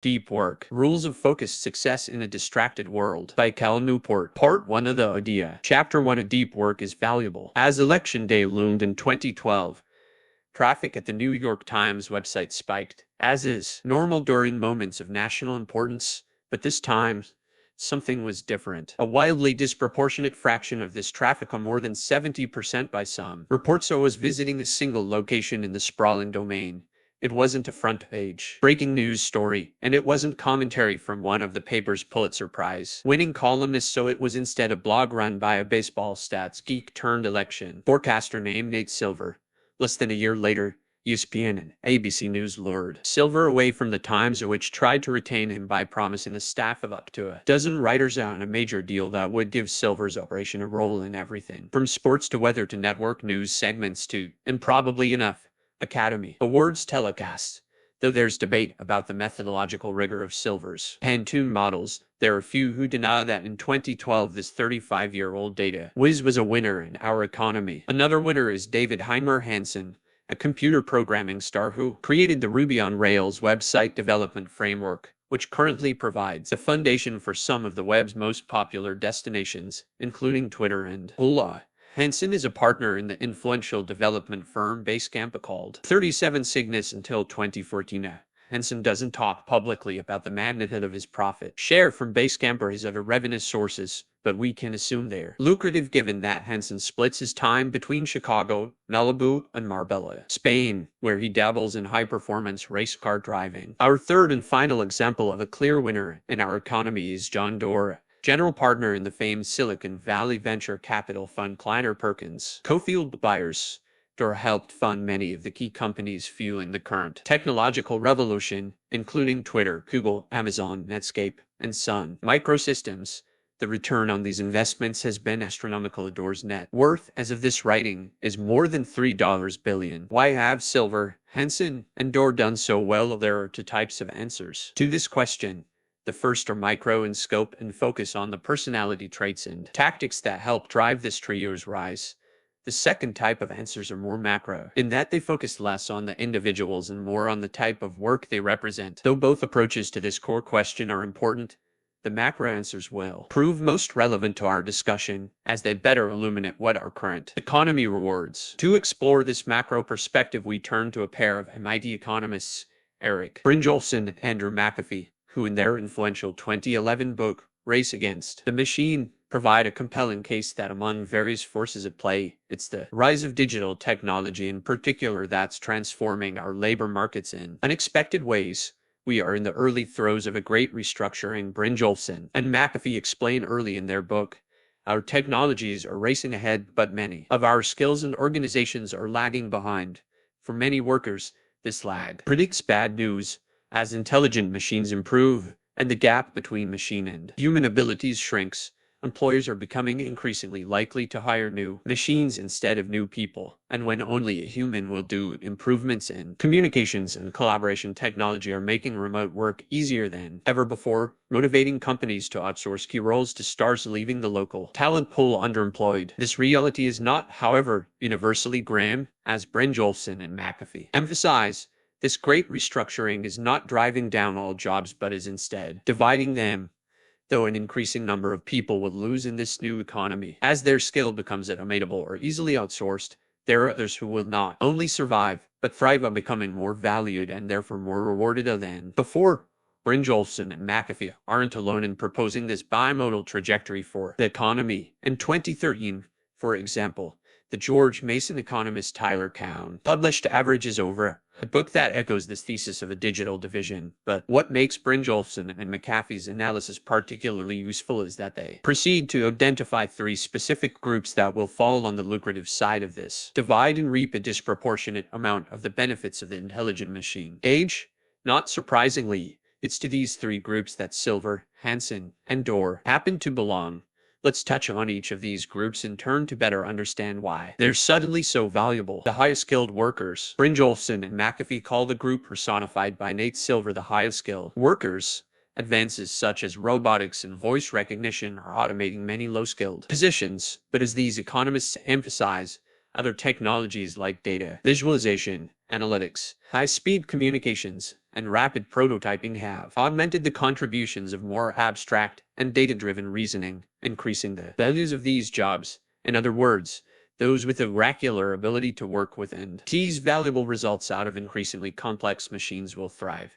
Deep Work, Rules of Focused Success in a Distracted World by Cal Newport. Part 1 of the idea. Chapter 1 of Deep Work is valuable. As Election Day loomed in 2012, traffic at the New York Times website spiked, as is normal during moments of national importance, but this time, something was different. A wildly disproportionate fraction of this traffic, on more than 70% by some reports, was visiting a single location in the sprawling domain. It wasn't a front-page breaking news story, and it wasn't commentary from one of the paper's Pulitzer Prize-winning columnists, so it was instead a blog run by a baseball stats geek turned election forecaster named Nate Silver. Less than a year later, ESPN and ABC News lured Silver away from the Times, which tried to retain him by promising a staff of up to a dozen writers on a major deal that would give Silver's operation a role in everything from sports to weather to network news segments to, and probably enough, Academy Awards telecasts. Though there's debate about the methodological rigor of Silver's Pantone models, there are few who deny that in 2012 this 35-year-old data whiz was a winner in our economy. Another winner is David Heimer Hansen, a computer programming star who created the Ruby on Rails website development framework, which currently provides the foundation for some of the web's most popular destinations, including Twitter and Hola. Hansen is a partner in the influential development firm Basecamp called 37 Cygnus until 2014. Hansen doesn't talk publicly about the magnitude of his profit share from Basecamp or his other revenue sources, but we can assume they're lucrative given that Hansen splits his time between Chicago, Malibu, and Marbella, Spain, where he dabbles in high-performance race car driving. Our third and final example of a clear winner in our economy is John Doerr, general partner in the famed Silicon Valley venture capital fund Kleiner Perkins Cofield Buyers. Doerr helped fund many of the key companies fueling the current technological revolution, including Twitter, Google, Amazon, Netscape, and Sun Microsystems. The return on these investments has been astronomical. Doerr's net worth, as of this writing, is more than $3 billion. Why have Silver, Hansen, and Doerr done so well? There are two types of answers to this question. The first are micro in scope and focus on the personality traits and tactics that help drive this trio's rise. The second type of answers are more macro, in that they focus less on the individuals and more on the type of work they represent. Though both approaches to this core question are important, the macro answers will prove most relevant to our discussion, as they better illuminate what our current economy rewards. To explore this macro perspective, we turn to a pair of MIT economists, Eric Brynjolfsson and Andrew McAfee, who in their influential 2011 book, Race Against the Machine, provide a compelling case that among various forces at play, it's the rise of digital technology in particular that's transforming our labor markets in unexpected ways. We are in the early throes of a great restructuring, Brynjolfsson and McAfee explain early in their book. Our technologies are racing ahead, but many of our skills and organizations are lagging behind. For many workers, this lag predicts bad news. As intelligent machines improve, and the gap between machine and human abilities shrinks, employers are becoming increasingly likely to hire new machines instead of new people. And when only a human will do, improvements in communications and collaboration technology are making remote work easier than ever before, motivating companies to outsource key roles to stars, leaving the local talent pool underemployed. This reality is not, however, universally grim, as Brynjolfsson and McAfee emphasize. This great restructuring is not driving down all jobs but is instead dividing them. Though an increasing number of people will lose in this new economy as their skill becomes automatable or easily outsourced, there are others who will not only survive but thrive by becoming more valued and therefore more rewarded than before. Brynjolfsson and McAfee aren't alone in proposing this bimodal trajectory for the economy. In 2013, for example, the George Mason economist Tyler Cowen published Averages Over, a book that echoes this thesis of a digital division. But what makes Brynjolfsson and McAfee's analysis particularly useful is that they proceed to identify three specific groups that will fall on the lucrative side of this divide and reap a disproportionate amount of the benefits of the intelligent machine age. Not surprisingly, it's to these three groups that Silver, Hansen, and Doerr happen to belong. Let's touch on each of these groups in turn to better understand why they're suddenly so valuable. The highest skilled workers. Brynjolfsson and McAfee call the group personified by Nate Silver the highest skilled workers. Advances such as robotics and voice recognition are automating many low-skilled positions, but as these economists emphasize, other technologies like data visualization, analytics, high-speed communications, and rapid prototyping have augmented the contributions of more abstract and data-driven reasoning, increasing the values of these jobs. In other words, those with the oracular ability to work with and tease valuable results out of increasingly complex machines will thrive.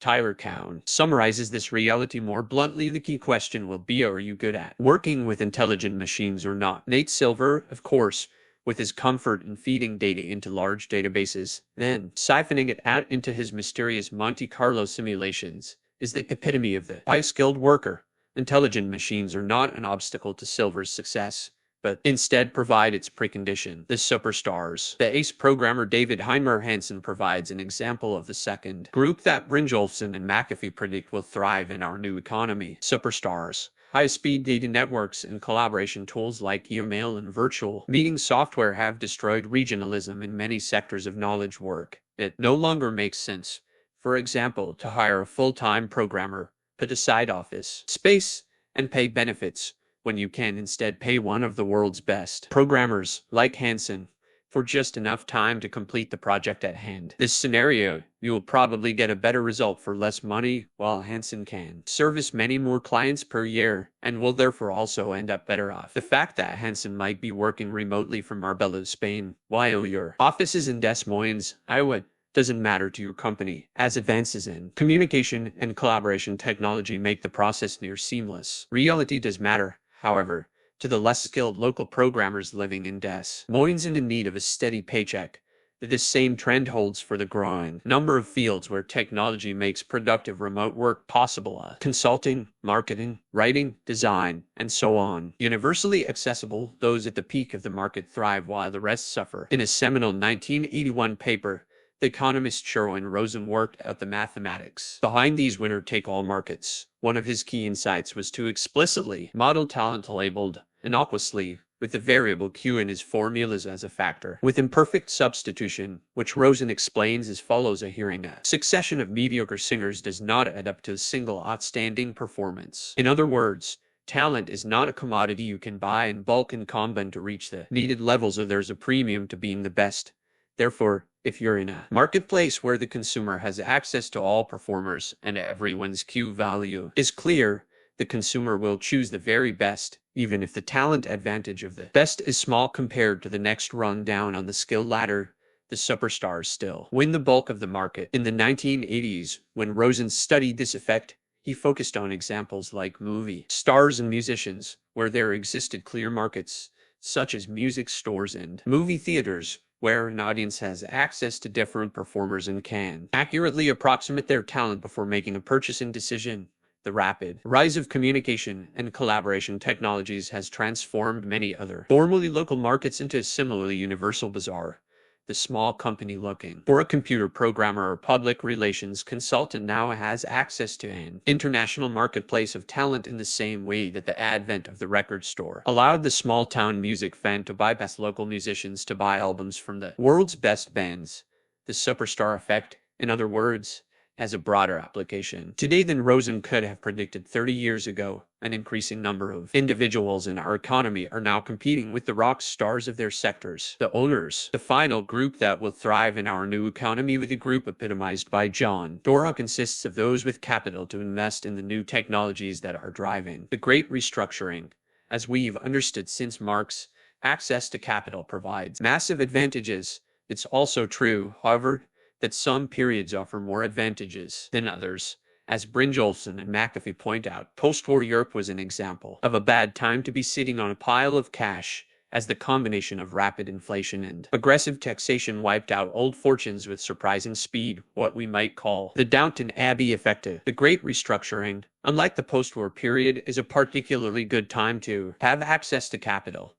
Tyler Cowen summarizes this reality more bluntly. The key question will be, are you good at working with intelligent machines or not? Nate Silver, of course, with his comfort in feeding data into large databases, then siphoning it out into his mysterious Monte Carlo simulations, is the epitome of the high-skilled worker. Intelligent machines are not an obstacle to Silver's success, but instead provide its precondition. The superstars. The ace programmer David Heimer Hansen provides an example of the second group that Brynjolfsson and McAfee predict will thrive in our new economy. Superstars. High-speed data networks and collaboration tools like email and virtual meeting software have destroyed regionalism in many sectors of knowledge work. It no longer makes sense, for example, to hire a full-time programmer, put aside office space, and pay benefits, when you can instead pay one of the world's best programmers, like Hansen, for just enough time to complete the project at hand. This scenario, you will probably get a better result for less money, while Hansen can service many more clients per year, and will therefore also end up better off. The fact that Hansen might be working remotely from Marbella, Spain, while your office is in Des Moines, Iowa, doesn't matter to your company, as advances in communication and collaboration technology make the process near seamless. Reality does matter, however, to the less skilled local programmers living in Des Moines and in need of a steady paycheck. This same trend holds for the growing number of fields where technology makes productive remote work possible. Consulting, marketing, writing, design, and so on. Universally accessible, those at the peak of the market thrive while the rest suffer. In a seminal 1981 paper, the economist Sherwin Rosen worked out the mathematics behind these winner-take-all markets. One of his key insights was to explicitly model talent labeled innocuously with the variable Q in his formulas as a factor, with imperfect substitution, which Rosen explains as follows: hearing a succession of mediocre singers does not add up to a single outstanding performance. In other words, talent is not a commodity you can buy in bulk and combine to reach the needed levels, or there's a premium to being the best. Therefore, if you're in a marketplace where the consumer has access to all performers and everyone's Q value is clear, the consumer will choose the very best, even if the talent advantage of the best is small compared to the next rung down on the skill ladder. The superstars still win the bulk of the market. In the 1980s, when Rosen studied this effect, he focused on examples like movie stars and musicians, where there existed clear markets, such as music stores and movie theaters, where an audience has access to different performers and can accurately approximate their talent before making a purchasing decision. The rapid rise of communication and collaboration technologies has transformed many other formerly local markets into a similarly universal bazaar. The small company looking for a computer programmer or public relations consultant now has access to an international marketplace of talent in the same way that the advent of the record store allowed the small-town music fan to bypass local musicians to buy albums from the world's best bands. The superstar effect, in other words, has a broader application today than Rosen could have predicted 30 years ago. An increasing number of individuals in our economy are now competing with the rock stars of their sectors. The owners, the final group that will thrive in our new economy, with a group epitomized by John Dora, consists of those with capital to invest in the new technologies that are driving the great restructuring. As we've understood since Marx, access to capital provides massive advantages. It's also true, however, that some periods offer more advantages than others. As Brynjolfsson and McAfee point out, post-war Europe was an example of a bad time to be sitting on a pile of cash, as the combination of rapid inflation and aggressive taxation wiped out old fortunes with surprising speed, what we might call the Downton Abbey effect. The Great Restructuring, unlike the post-war period, is a particularly good time to have access to capital.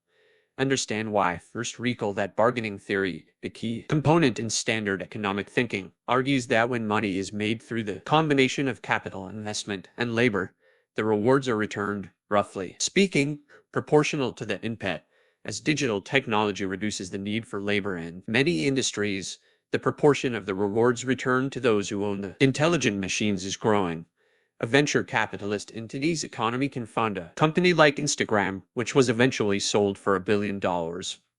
Understand why. First, recall that bargaining theory, the key component in standard economic thinking, argues that when money is made through the combination of capital, investment, and labor, the rewards are returned, roughly speaking, proportional to the input. As digital technology reduces the need for labor in many industries, the proportion of the rewards returned to those who own the intelligent machines is growing. A venture capitalist entity's economy can fund a company like Instagram, which was eventually sold for $1 billion,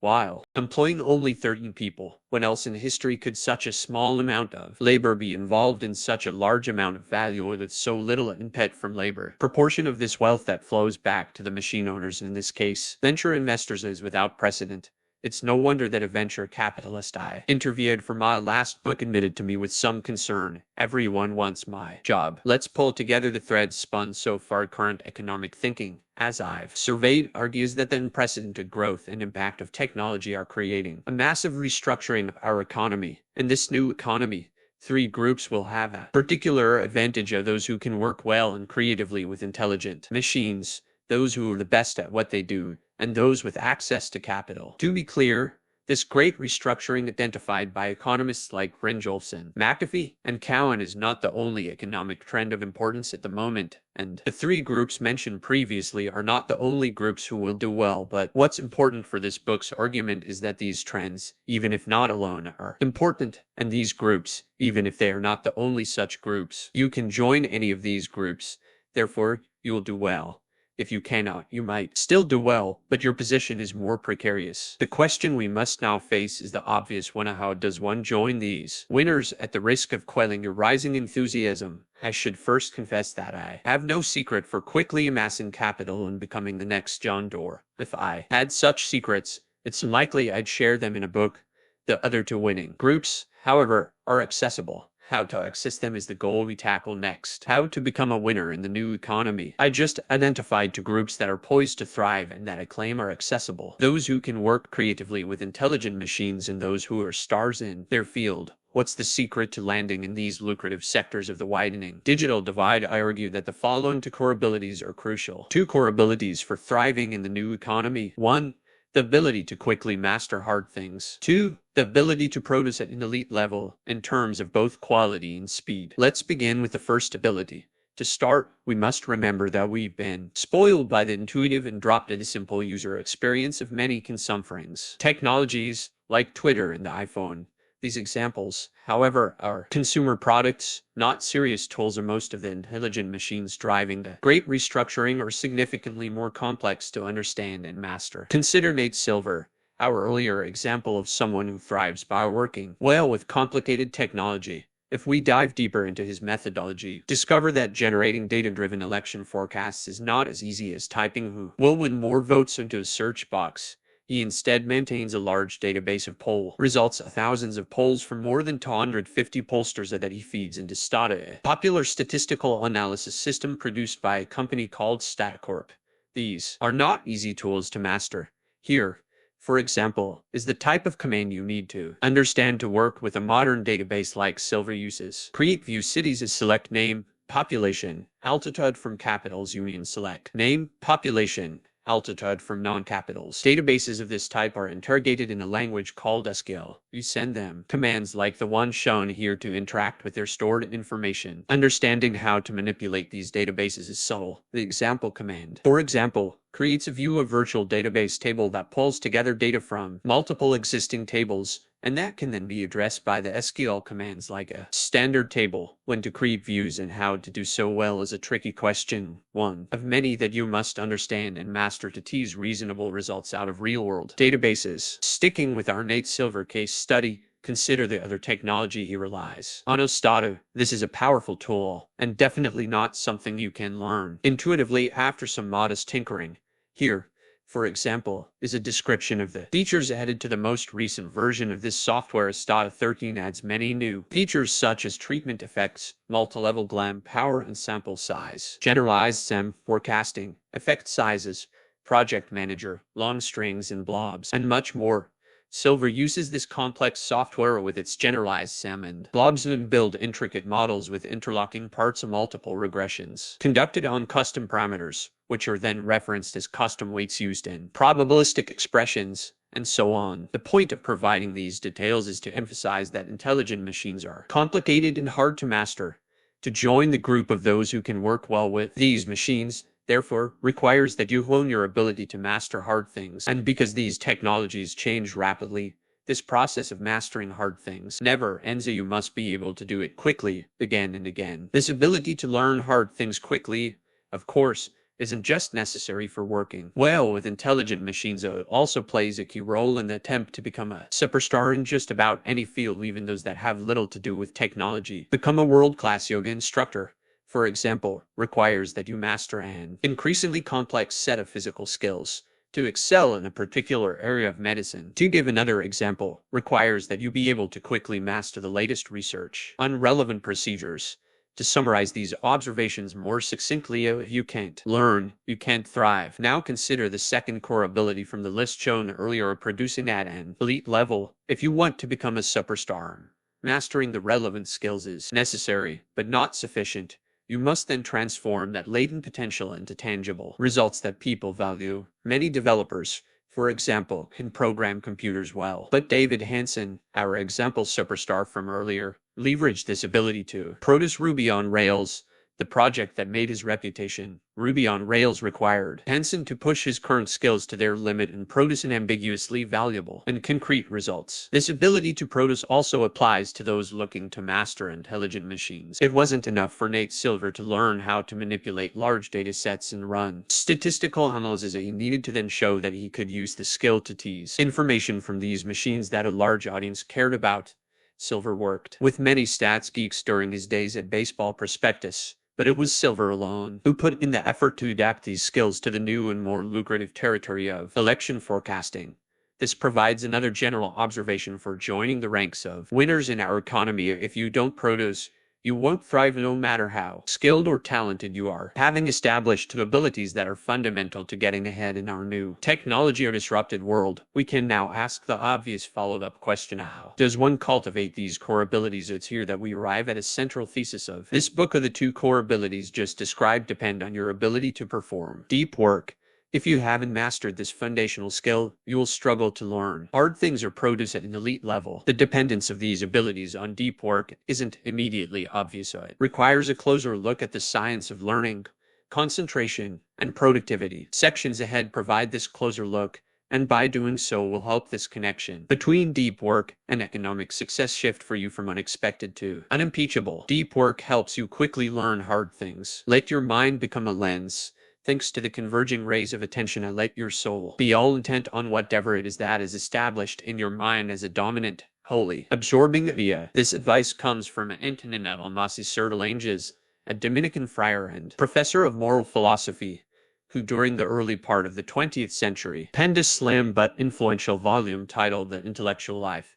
while employing only 13 people. When else in history could such a small amount of labor be involved in such a large amount of value with so little input from labor? Proportion of this wealth that flows back to the machine owners, in this case, venture investors, is without precedent. It's no wonder that a venture capitalist I interviewed for my last book admitted to me with some concern, "Everyone wants my job." Let's pull together the threads spun so far. Current economic thinking, as I've surveyed, argues that the unprecedented growth and impact of technology are creating a massive restructuring of our economy. In this new economy, three groups will have a particular advantage of those who can work well and creatively with intelligent machines, those who are the best at what they do, and those with access to capital. To be clear, this great restructuring identified by economists like Brynjolfsson, McAfee, and Cowan is not the only economic trend of importance at the moment, and the three groups mentioned previously are not the only groups who will do well. But what's important for this book's argument is that these trends, even if not alone, are important, and these groups, even if they are not the only such groups, you can join any of these groups. Therefore, you will do well. If you cannot, you might still do well, but your position is more precarious. The question we must now face is the obvious one: how does one join these winners? At the risk of quelling your rising enthusiasm, I should first confess that I have no secret for quickly amassing capital and becoming the next John Doerr. If I had such secrets, it's unlikely I'd share them in a book. The other two winning groups, however, are accessible. How to access them is the goal we tackle next. How to become a winner in the new economy. I just identified two groups that are poised to thrive and that I claim are accessible: those who can work creatively with intelligent machines and those who are stars in their field. What's the secret to landing in these lucrative sectors of the widening digital divide? I argue that the following two core abilities are crucial. Two core abilities for thriving in the new economy. 1. The ability to quickly master hard things. 2. The ability to produce at an elite level in terms of both quality and speed. Let's begin with the first ability. To start, we must remember that we've been spoiled by the intuitive and drop-dead simple user experience of many consumer technologies like Twitter and the iPhone. These examples, however, are consumer products, not serious tools, or most of the intelligent machines driving the great restructuring are significantly more complex to understand and master. Consider Nate Silver, our earlier example of someone who thrives by working well with complicated technology. If we dive deeper into his methodology, discover that generating data-driven election forecasts is not as easy as typing "who will win more votes" into a search box. He instead maintains a large database of poll results, thousands of polls from more than 250 pollsters that he feeds into Stata, a popular statistical analysis system produced by a company called StatCorp. These are not easy tools to master. Here, for example, is the type of command you need to understand to work with a modern database like Silver uses. Create view cities as select name, population, altitude from capitals union select name, population, altitude from non-capitals. Databases of this type are interrogated in a language called SQL. You send them commands like the one shown here to interact with their stored information. Understanding how to manipulate these databases is subtle. The example command, for example, creates a view of virtual database table that pulls together data from multiple existing tables, and that can then be addressed by the SQL commands like a standard table. When to create views and how to do so well is a tricky question, one of many that you must understand and master to tease reasonable results out of real-world databases. Sticking with our Nate Silver case study, consider the other technology he relies on: Stata. This is a powerful tool, and definitely not something you can learn intuitively after some modest tinkering. Here, for example, is a description of the features added to the most recent version of this software. Stata 13 adds many new features such as treatment effects, multi-level GLAM power and sample size, generalized SEM forecasting, effect sizes, project manager, long strings and blobs, and much more. Silver uses this complex software with its generalized SEM and blobs to build intricate models with interlocking parts and multiple regressions conducted on custom parameters, which are then referenced as custom weights used in probabilistic expressions, and so on. The point of providing these details is to emphasize that intelligent machines are complicated and hard to master. To join the group of those who can work well with these machines, therefore, requires that you hone your ability to master hard things. And because these technologies change rapidly, this process of mastering hard things never ends. You must be able to do it quickly, again and again. This ability to learn hard things quickly, of course, isn't just necessary for working well with intelligent machines, it also plays a key role in the attempt to become a superstar in just about any field, even those that have little to do with technology. Become a world-class yoga instructor, for example, requires that you master an increasingly complex set of physical skills. To excel in a particular area of medicine, to give another example, requires that you be able to quickly master the latest research on relevant procedures. To summarize these observations more succinctly, if you can't learn, you can't thrive. Now consider the second core ability from the list shown earlier, producing at an elite level. If you want to become a superstar, mastering the relevant skills is necessary, but not sufficient. You must then transform that latent potential into tangible results that people value. Many developers, for example, can program computers well. But David Hanson, our example superstar from earlier, leveraged this ability to produce Ruby on Rails, the project that made his reputation. Ruby on Rails required Hanson to push his current skills to their limit and produce ambiguously valuable and concrete results. This ability to produce also applies to those looking to master intelligent machines. It wasn't enough for Nate Silver to learn how to manipulate large data sets and run statistical analysis. He needed to then show that he could use the skill to tease information from these machines that a large audience cared about. Silver worked with many stats geeks during his days at Baseball Prospectus, but it was Silver alone who put in the effort to adapt these skills to the new and more lucrative territory of election forecasting. This provides another general observation for joining the ranks of winners in our economy. If you don't produce, you won't thrive no matter how skilled or talented you are. Having established two abilities that are fundamental to getting ahead in our new technology or disrupted world, we can now ask the obvious follow-up question: how does one cultivate these core abilities? It's here that we arrive at a central thesis of this book. The two core abilities just described depend on your ability to perform deep work. If you haven't mastered this foundational skill, you will struggle to learn hard things or produce at an elite level. The dependence of these abilities on deep work isn't immediately obvious. It requires a closer look at the science of learning, concentration, and productivity. Sections ahead provide this closer look, and by doing so will help this connection between deep work and economic success shift for you from unexpected to unimpeachable. Deep work helps you quickly learn hard things. Let your mind become a lens. Thanks to the converging rays of attention, and let your soul be all intent on whatever it is that is established in your mind as a dominant, wholly absorbing idea. This advice comes from Antonin Almasi Sertalanges, a Dominican friar and professor of moral philosophy, who during the early part of the 20th century penned a slim but influential volume titled The Intellectual Life.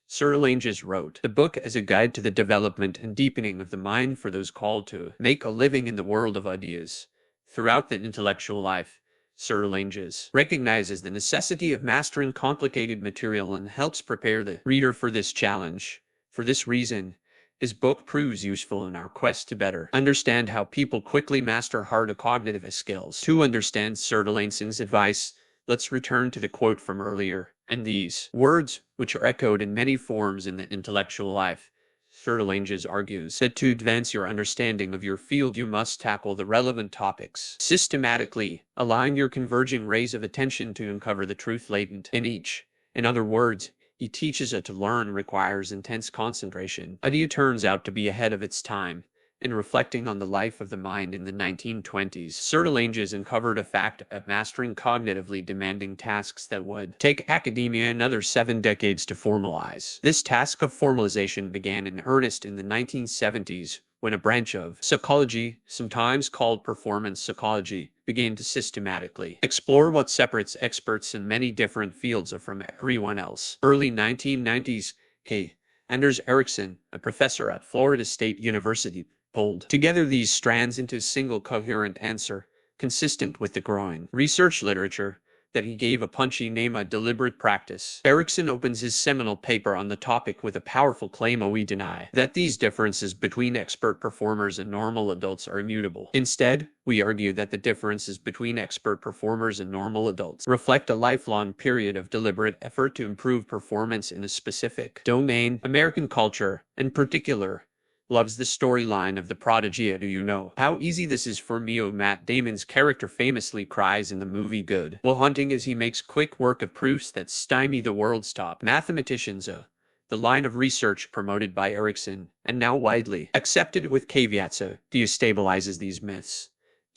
Sertalanges wrote the book as a guide to the development and deepening of the mind for those called to make a living in the world of ideas. Throughout The Intellectual Life, Sertalanges recognizes the necessity of mastering complicated material and helps prepare the reader for this challenge. For this reason, his book proves useful in our quest to better understand how people quickly master hard cognitive skills. To understand Sertalanges' advice, let's return to the quote from earlier, and these words, which are echoed in many forms in The Intellectual Life. Sertalanges argues that to advance your understanding of your field, you must tackle the relevant topics systematically, allowing your converging rays of attention to uncover the truth latent in each. In other words, he teaches that to learn requires intense concentration. Idea turns out to be ahead of its time. In reflecting on the life of the mind in the 1920s, Sertalanges uncovered a fact of mastering cognitively demanding tasks that would take academia another 7 decades to formalize. This task of formalization began in earnest in the 1970s, when a branch of psychology, sometimes called performance psychology, began to systematically explore what separates experts in many different fields from everyone else. Early 1990s, Anders Ericsson, a professor at Florida State University, pulled together these strands into a single coherent answer, consistent with the growing research literature that he gave a punchy name: a deliberate practice. Ericsson opens his seminal paper on the topic with a powerful claim: we deny that these differences between expert performers and normal adults are immutable. Instead, we argue that the differences between expert performers and normal adults reflect a lifelong period of deliberate effort to improve performance in a specific domain. American culture, in particular, loves the storyline of the prodigy. Do you know how easy this is for me? Matt Damon's character famously cries in the movie Good Will Hunting as he makes quick work of proofs that stymie the world's top mathematicians. The line of research promoted by Ericsson, and now widely accepted with caveats, destabilizes these myths.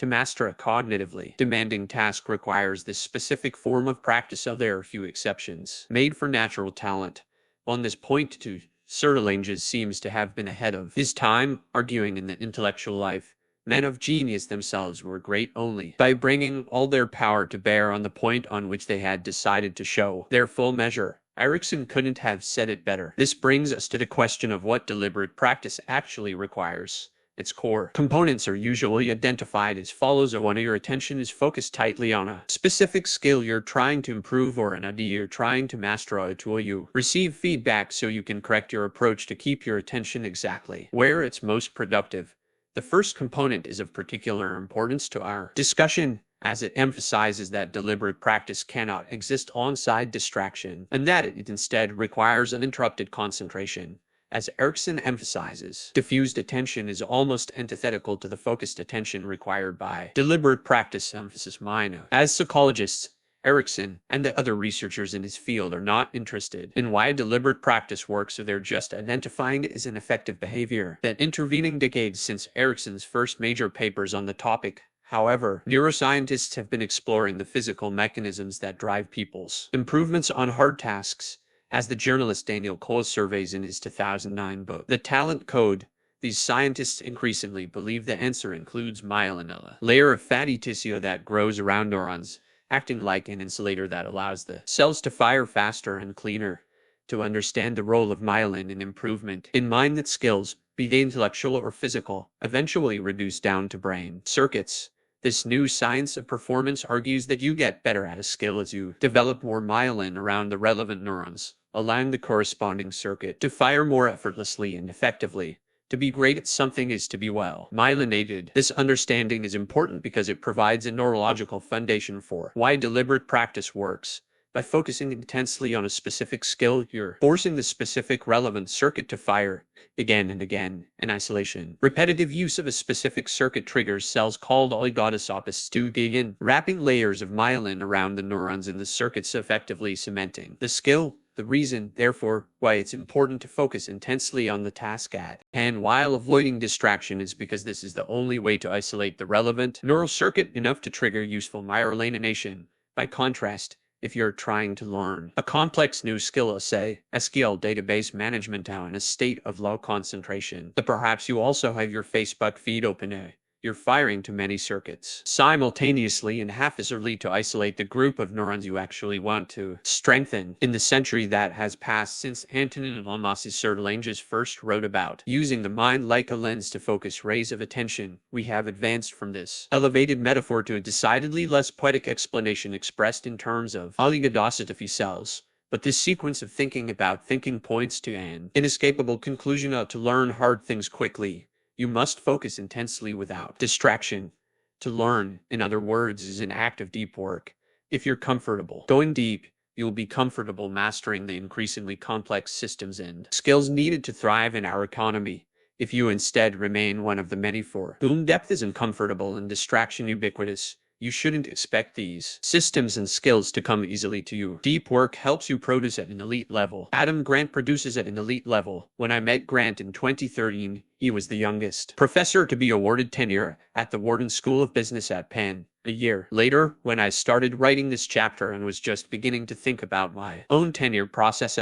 To master a cognitively demanding task requires this specific form of practice, though there are few exceptions made for natural talent. On this point, too, Sertalanges seems to have been ahead of his time, arguing in the intellectual life. Men of genius themselves were great only by bringing all their power to bear on the point on which they had decided to show their full measure. Erickson couldn't have said it better. This brings us to the question of what deliberate practice actually requires. Its core components are usually identified as follows. When your attention is focused tightly on a specific skill you're trying to improve or an idea you're trying to master, or a tool you receive feedback so you can correct your approach to keep your attention exactly where it's most productive. The first component is of particular importance to our discussion, as it emphasizes that deliberate practice cannot exist alongside distraction, and that it instead requires uninterrupted concentration. As Erickson emphasizes, diffused attention is almost antithetical to the focused attention required by deliberate practice. Emphasis minor. As psychologists, Erickson and the other researchers in his field are not interested in why deliberate practice works, so they're just identifying it as an effective behavior. That intervening decades since Erickson's first major papers on the topic, however, neuroscientists have been exploring the physical mechanisms that drive people's improvements on hard tasks. As the journalist Daniel Cole surveys in his 2009 book, The Talent Code, these scientists increasingly believe the answer includes myelin, a layer of fatty tissue that grows around neurons, acting like an insulator that allows the cells to fire faster and cleaner. To understand the role of myelin in improvement in mind, that skills, be they intellectual or physical, eventually reduce down to brain circuits. This new science of performance argues that you get better at a skill as you develop more myelin around the relevant neurons, allowing the corresponding circuit to fire more effortlessly and effectively. To be great at something is to be well myelinated. This understanding is important because it provides a neurological foundation for why deliberate practice works. By focusing intensely on a specific skill, you're forcing the specific relevant circuit to fire again and again in isolation. Repetitive use of a specific circuit triggers cells called oligodendrocytes to begin wrapping layers of myelin around the neurons in the circuits, effectively cementing the skill. The reason, therefore, why it's important to focus intensely on the task at hand while avoiding distraction is because this is the only way to isolate the relevant neural circuit enough to trigger useful myelination. By contrast, if you're trying to learn a complex new skill, say SQL database management, now in a state of low concentration, but perhaps you also have your Facebook feed open, you're firing too many circuits simultaneously and half as early to isolate the group of neurons you actually want to strengthen. In the century that has passed since Antonin and Lamas's Sertalanges first wrote about using the mind like a lens to focus rays of attention, we have advanced from this elevated metaphor to a decidedly less poetic explanation expressed in terms of oligodendrocyte cells. But this sequence of thinking about thinking points to an inescapable conclusion: to learn hard things quickly, you must focus intensely without distraction. To learn, in other words, is an act of deep work. If you're comfortable going deep, you'll be comfortable mastering the increasingly complex systems and skills needed to thrive in our economy. If you instead remain one of the many for whom depth is uncomfortable and distraction ubiquitous, you shouldn't expect these systems and skills to come easily to you. Deep work helps you produce at an elite level. Adam Grant produces at an elite level. When I met Grant in 2013, he was the youngest professor to be awarded tenure at the Wharton School of Business at Penn. A year later, when I started writing this chapter and was just beginning to think about my own tenure process,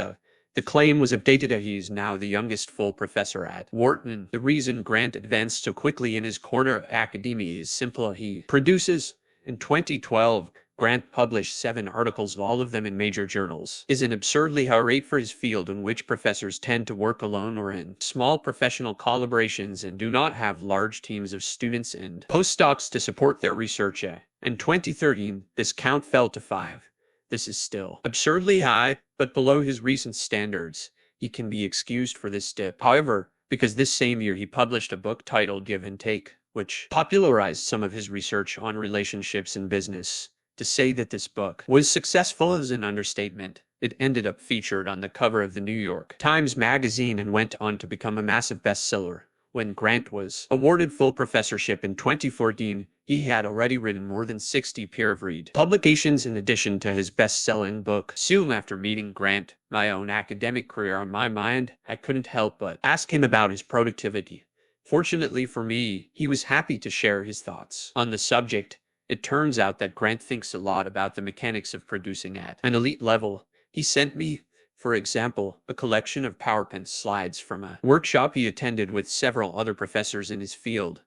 the claim was updated. He is now the youngest full professor at Wharton. The reason Grant advanced so quickly in his corner of academia is simple. He produces. In 2012, Grant published 7 articles, all of them in major journals. Is an absurdly high rate for his field, in which professors tend to work alone or in small professional collaborations and do not have large teams of students and postdocs to support their research. In 2013, this count fell to 5. This is still absurdly high, but below his recent standards. He can be excused for this dip, however, because this same year he published a book titled Give and Take, which popularized some of his research on relationships in business. To say that this book was successful is an understatement. It ended up featured on the cover of the New York Times Magazine and went on to become a massive bestseller. When Grant was awarded full professorship in 2014, he had already written more than 60 peer-reviewed publications in addition to his best-selling book. Soon after meeting Grant, my own academic career on my mind, I couldn't help but ask him about his productivity. Fortunately for me, he was happy to share his thoughts on the subject. It turns out that Grant thinks a lot about the mechanics of producing at an elite level. He sent me, for example, a collection of PowerPoint slides from a workshop he attended with several other professors in his field.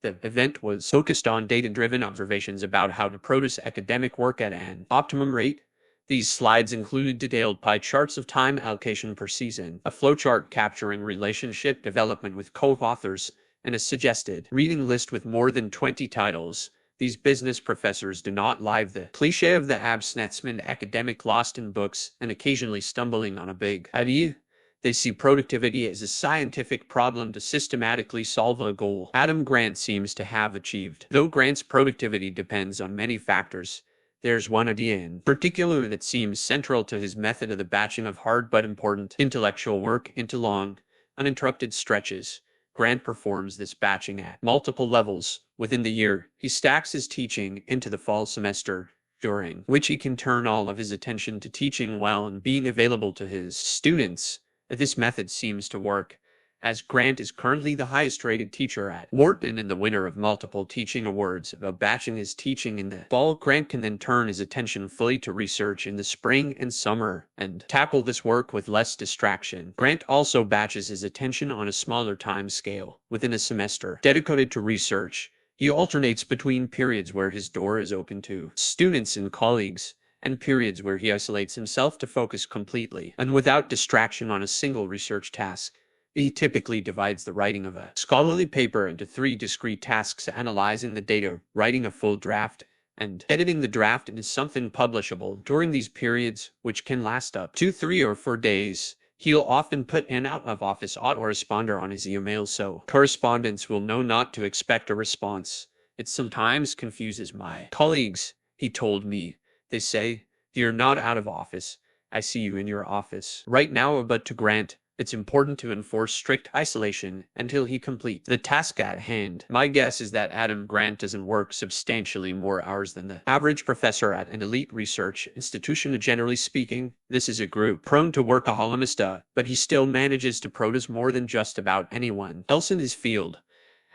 The event was focused on data-driven observations about how to produce academic work at an optimum rate. These slides included detailed pie charts of time allocation per season, a flowchart capturing relationship development with co-authors, and a suggested reading list with more than 20 titles. These business professors do not like the cliché of the abstinent academic lost in books and occasionally stumbling on a big idea. They see productivity as a scientific problem to systematically solve a goal Adam Grant seems to have achieved. Though Grant's productivity depends on many factors, there's one idea in particular that seems central to his method of the batching of hard but important intellectual work into long, uninterrupted stretches. Grant performs this batching at multiple levels. Within the year, he stacks his teaching into the fall semester, during which he can turn all of his attention to teaching well and being available to his students. This method seems to work, as Grant is currently the highest-rated teacher at Wharton and the winner of multiple teaching awards. About batching his teaching in the fall, Grant can then turn his attention fully to research in the spring and summer and tackle this work with less distraction. Grant also batches his attention on a smaller time scale. Within a semester dedicated to research, he alternates between periods where his door is open to students and colleagues, and periods where he isolates himself to focus completely and without distraction on a single research task. He typically divides the writing of a scholarly paper into 3 discrete tasks: analyzing the data, writing a full draft, and editing the draft into something publishable. During these periods, which can last up to 3 or 4 days, he'll often put an out-of-office autoresponder on his email so correspondents will know not to expect a response. It sometimes confuses my colleagues, he told me. They say, "You're not out of office. I see you in your office right now." But to Grant, it's important to enforce strict isolation until he completes the task at hand. My guess is that Adam Grant doesn't work substantially more hours than the average professor at an elite research institution. Generally speaking, this is a group prone to workaholism, but he still manages to produce more than just about anyone else in his field.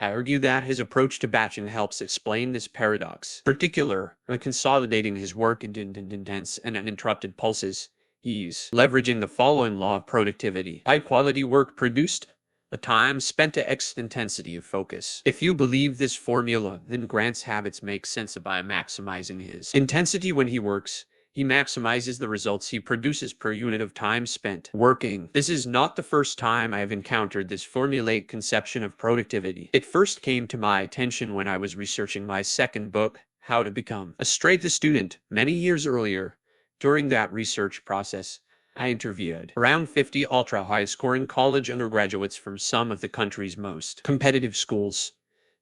I argue that his approach to batching helps explain this paradox, particularly consolidating his work into intense and uninterrupted pulses. He's leveraging the following law of productivity: high-quality work produced, the time spent to X intensity of focus. If you believe this formula, then Grant's habits make sense by maximizing his intensity when he works. He maximizes the results he produces per unit of time spent working. This is not the first time I have encountered this formulaic conception of productivity. It first came to my attention when I was researching my second book, How to Become a Straight Student, many years earlier. During that research process, I interviewed around 50 ultra-high-scoring college undergraduates from some of the country's most competitive schools.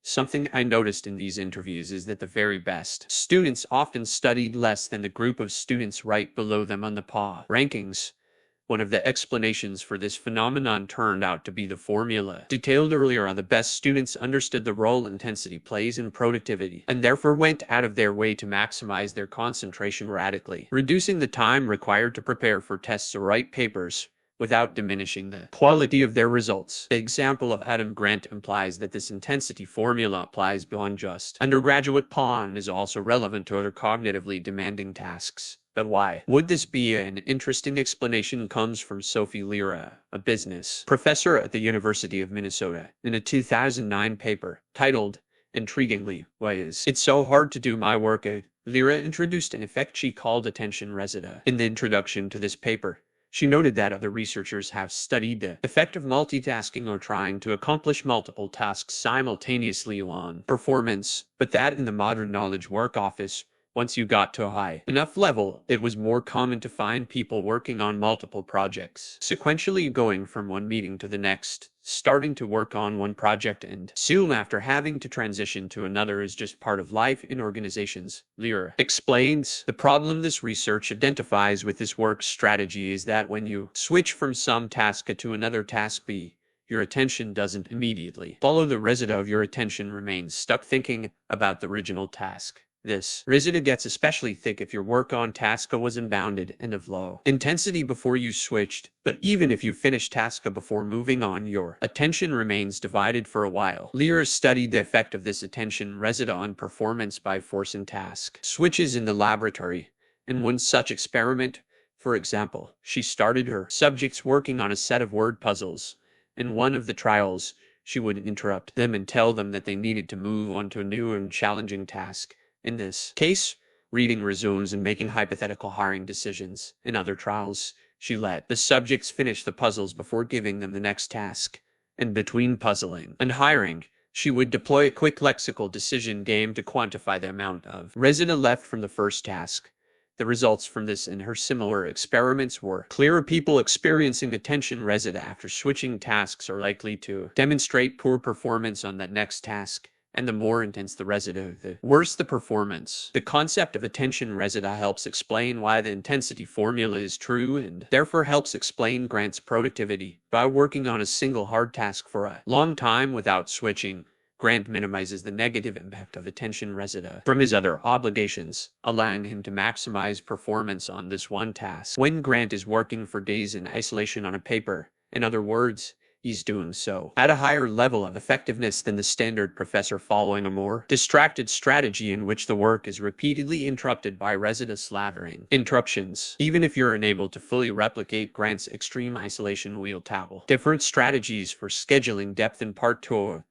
Something I noticed in these interviews is that the very best students often studied less than the group of students right below them on the PA rankings. One of the explanations for this phenomenon turned out to be the formula detailed earlier on. The best students understood the role intensity plays in productivity, and therefore went out of their way to maximize their concentration radically, reducing the time required to prepare for tests or write papers, without diminishing the quality of their results. The example of Adam Grant implies that this intensity formula applies beyond just undergraduate PA and is also relevant to other cognitively demanding tasks. But why would this be? An interesting explanation comes from Sophie Lira, a business professor at the University of Minnesota, in a 2009 paper titled, intriguingly, "Why is it so hard to do my work?" Lira introduced an effect she called attention residue in the introduction to this paper. She noted that other researchers have studied the effect of multitasking or trying to accomplish multiple tasks simultaneously on performance, but that in the modern knowledge work office, once you got to a high enough level, it was more common to find people working on multiple projects, sequentially going from one meeting to the next, starting to work on one project and soon after having to transition to another is just part of life in organizations. Lira explains, the problem this research identifies with this work strategy is that when you switch from some task A to another task B, your attention doesn't immediately follow. The residue of your attention remains stuck thinking about the original task. This rigidity gets especially thick if your work on task was unbounded and of low intensity before you switched, but even if you finish task before moving on, your attention remains divided for a while. Lear studied the effect of this attention residue on performance by forcing task switches in the laboratory. In one such experiment, for example, she started her subjects working on a set of word puzzles. In one of the trials, she would interrupt them and tell them that they needed to move on to a new and challenging task. In this case, reading resumes and making hypothetical hiring decisions. In other trials, she let the subjects finish the puzzles before giving them the next task. In between puzzling and hiring, she would deploy a quick lexical decision game to quantify the amount of residue left from the first task. The results from this and her similar experiments were clear. People experiencing attention residue after switching tasks are likely to demonstrate poor performance on that next task. And the more intense the residue, the worse the performance. The concept of attention residue helps explain why the intensity formula is true and therefore helps explain Grant's productivity. By working on a single hard task for a long time without switching, Grant minimizes the negative impact of attention residue from his other obligations, allowing him to maximize performance on this one task. When Grant is working for days in isolation on a paper, in other words, he's doing so at a higher level of effectiveness than the standard professor following a more distracted strategy in which the work is repeatedly interrupted by residue slathering interruptions. Even if you're unable to fully replicate Grant's extreme isolation, we'll tackle different strategies for scheduling depth in part 2.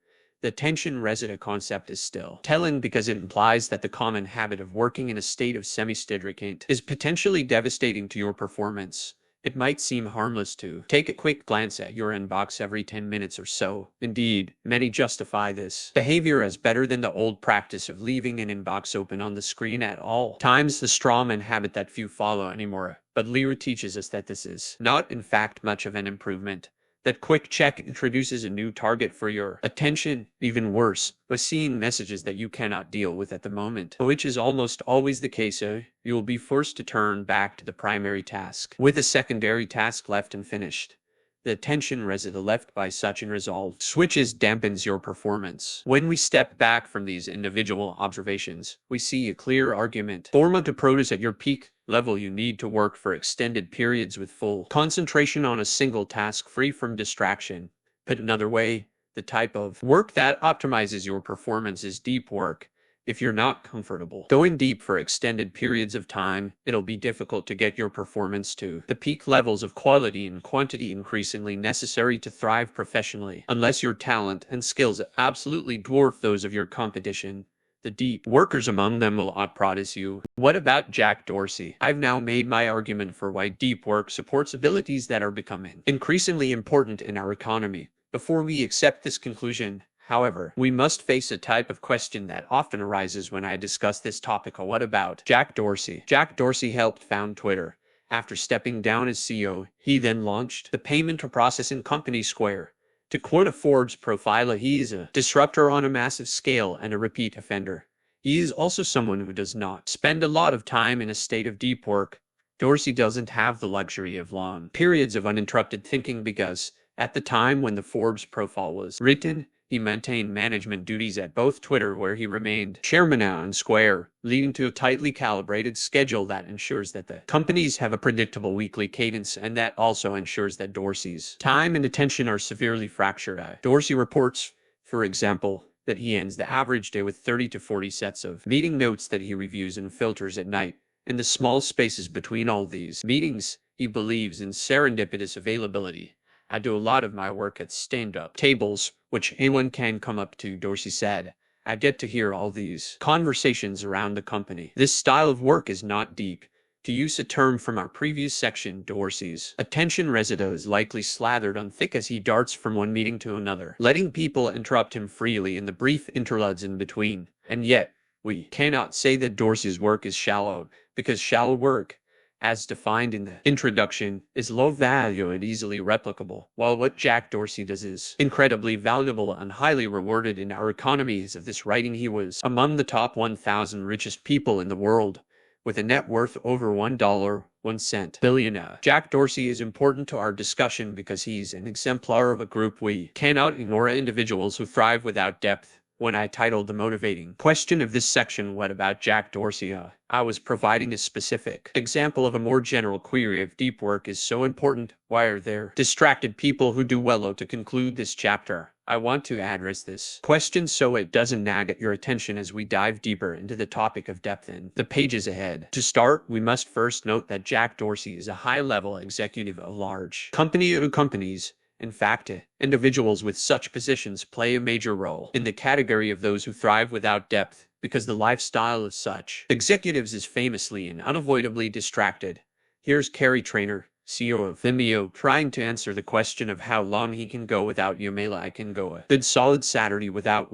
The attention residue concept is still telling because it implies that the common habit of working in a state of semi-steadicant is potentially devastating to your performance. It might seem harmless to take a quick glance at your inbox every 10 minutes or so. Indeed, many justify this behavior as better than the old practice of leaving an inbox open on the screen at all times, the strawman habit that few follow anymore. But Lear teaches us that this is not, in fact, much of an improvement. That quick check introduces a new target for your attention. Even worse, by seeing messages that you cannot deal with at the moment, which is almost always the case, you will be forced to turn back to the primary task with a secondary task left unfinished. The attention residue left by such unresolved switches dampens your performance. When we step back from these individual observations, we see a clear argument. Forma to produce at your peak level, you need to work for extended periods with full concentration on a single task free from distraction. Put another way, the type of work that optimizes your performance is deep work. If you're not comfortable going deep for extended periods of time, it'll be difficult to get your performance to the peak levels of quality and quantity increasingly necessary to thrive professionally, unless your talent and skills absolutely dwarf those of your competition. The deep workers among them will outproduce you. What about Jack Dorsey? I've now made my argument for why deep work supports abilities that are becoming increasingly important in our economy. Before we accept this conclusion, however, we must face a type of question that often arises when I discuss this topic. What about Jack Dorsey? Jack Dorsey helped found Twitter. After stepping down as CEO, he then launched the payment processing company Square. To quote a Forbes profile, he is a disruptor on a massive scale and a repeat offender. He is also someone who does not spend a lot of time in a state of deep work. Dorsey doesn't have the luxury of long periods of uninterrupted thinking because, at the time when the Forbes profile was written, he maintained management duties at both Twitter, where he remained chairman, and Square, leading to a tightly calibrated schedule that ensures that the companies have a predictable weekly cadence, and that also ensures that Dorsey's time and attention are severely fractured. Dorsey reports, for example, that he ends the average day with 30 to 40 sets of meeting notes that he reviews and filters at night. In the small spaces between all these meetings, he believes in serendipitous availability. I do a lot of my work at stand-up tables, which anyone can come up to, Dorsey said. I get to hear all these conversations around the company. This style of work is not deep. To use a term from our previous section, Dorsey's attention residue is likely slathered on thick as he darts from one meeting to another, letting people interrupt him freely in the brief interludes in between. And yet, we cannot say that Dorsey's work is shallow, because shallow work, as defined in the introduction, is low value and easily replicable, while what Jack Dorsey does is incredibly valuable and highly rewarded in our economy. As of this writing, he was among the top 1,000 richest people in the world, with a net worth over $1.01 billion. Jack Dorsey is important to our discussion because he's an exemplar of a group we cannot ignore: individuals who thrive without depth, When I titled the motivating question of this section, "What about Jack Dorsey?" I was providing a specific example of a more general query. If deep work is so important, why are there distracted people who do well? To conclude this chapter, I want to address this question so it doesn't nag at your attention as we dive deeper into the topic of depth in the pages ahead. To start, we must first note that Jack Dorsey is a high-level executive of large companies. In fact, individuals with such positions play a major role in the category of those who thrive without depth, because the lifestyle of such executives is famously and unavoidably distracted. Here's Kerry Trainor, CEO of Vimeo, trying to answer the question of how long he can go without Yumela. "I can go a good solid Saturday without,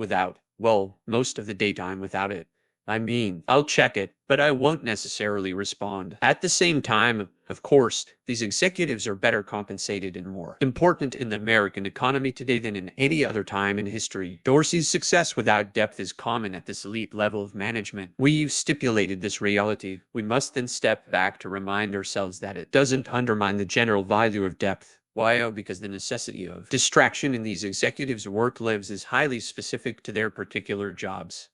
well, most of the daytime without it. I mean, I'll check it, but I won't necessarily respond." At the same time, of course, these executives are better compensated and more important in the American economy today than in any other time in history. Dorsey's success without depth is common at this elite level of management. We've stipulated this reality. We must then step back to remind ourselves that it doesn't undermine the general value of depth. Why? Because the necessity of distraction in these executives' work lives is highly specific to their particular jobs.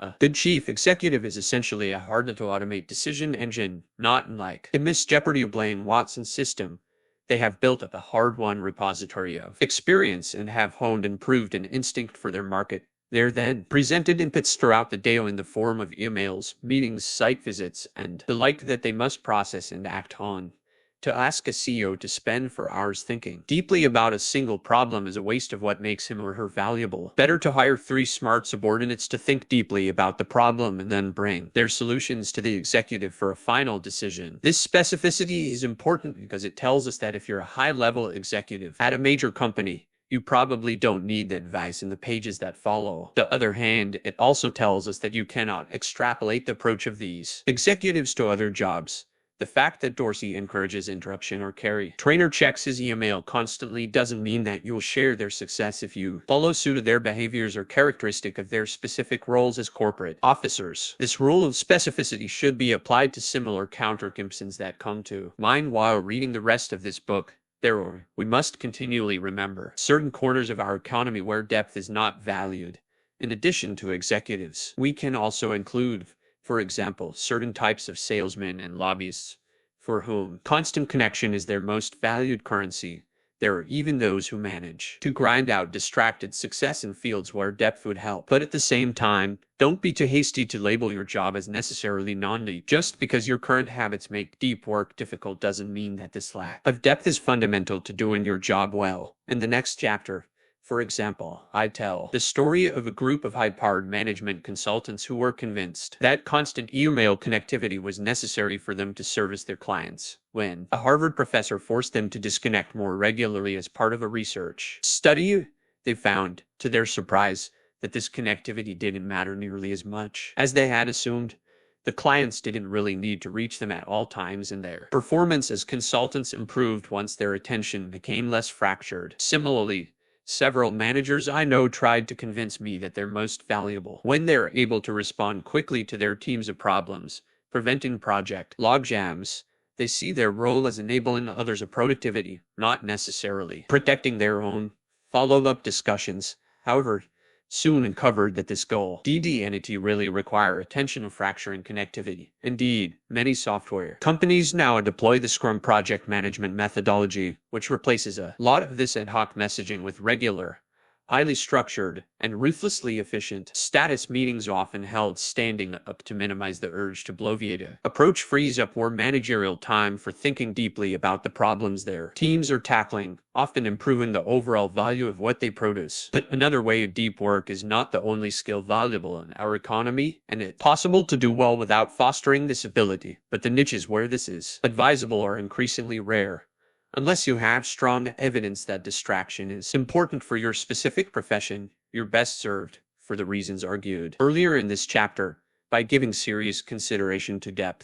A good chief executive is essentially a hard-to-automate decision engine, not unlike a Miss Jeopardy or Blaine Watson system. They have built up a hard-won repository of experience and have honed and proved an instinct for their market. They're then presented inputs throughout the day in the form of emails, meetings, site visits, and the like that they must process and act on. To ask a CEO to spend 4 hours thinking deeply about a single problem is a waste of what makes him or her valuable. Better to hire 3 smart subordinates to think deeply about the problem and then bring their solutions to the executive for a final decision. This specificity is important because it tells us that if you're a high-level executive at a major company, you probably don't need the advice in the pages that follow. On the other hand, it also tells us that you cannot extrapolate the approach of these executives to other jobs. The fact that Dorsey encourages interruption or Kerry Trainor checks his email constantly doesn't mean that you'll share their success if you follow suit of their behaviors or characteristic of their specific roles as corporate officers. This rule of specificity should be applied to similar countercompensons that come to mind while reading the rest of this book. We must continually remember certain corners of our economy where depth is not valued. In addition to executives, we can also include, for example, certain types of salesmen and lobbyists, for whom constant connection is their most valued currency. There are even those who manage to grind out distracted success in fields where depth would help. But at the same time, don't be too hasty to label your job as necessarily non-deep. Just because your current habits make deep work difficult doesn't mean that this lack of depth is fundamental to doing your job well. In the next chapter, for example, I tell the story of a group of high-powered management consultants who were convinced that constant email connectivity was necessary for them to service their clients, when a Harvard professor forced them to disconnect more regularly as part of a research study. They found, to their surprise, that this connectivity didn't matter nearly as much as they had assumed. The clients didn't really need to reach them at all times, and their performance as consultants improved once their attention became less fractured. Similarly, several managers I know tried to convince me that they're most valuable when they're able to respond quickly to their teams of problems, preventing project logjams. They see their role as enabling others of productivity, not necessarily protecting their own. Follow-up discussions, however, soon uncovered that this goal entity really require attention fracturing connectivity. Indeed, many software companies now deploy the Scrum project management methodology, which replaces a lot of this ad hoc messaging with regular, highly structured, and ruthlessly efficient status meetings often held standing up to minimize the urge to bloviate. The approach frees up more managerial time for thinking deeply about the problems their teams are tackling, often improving the overall value of what they produce. But another way of deep work is not the only skill valuable in our economy, and it's possible to do well without fostering this ability. But the niches where this is advisable are increasingly rare. Unless you have strong evidence that distraction is important for your specific profession, you're best served, for the reasons argued earlier in this chapter, by giving serious consideration to depth.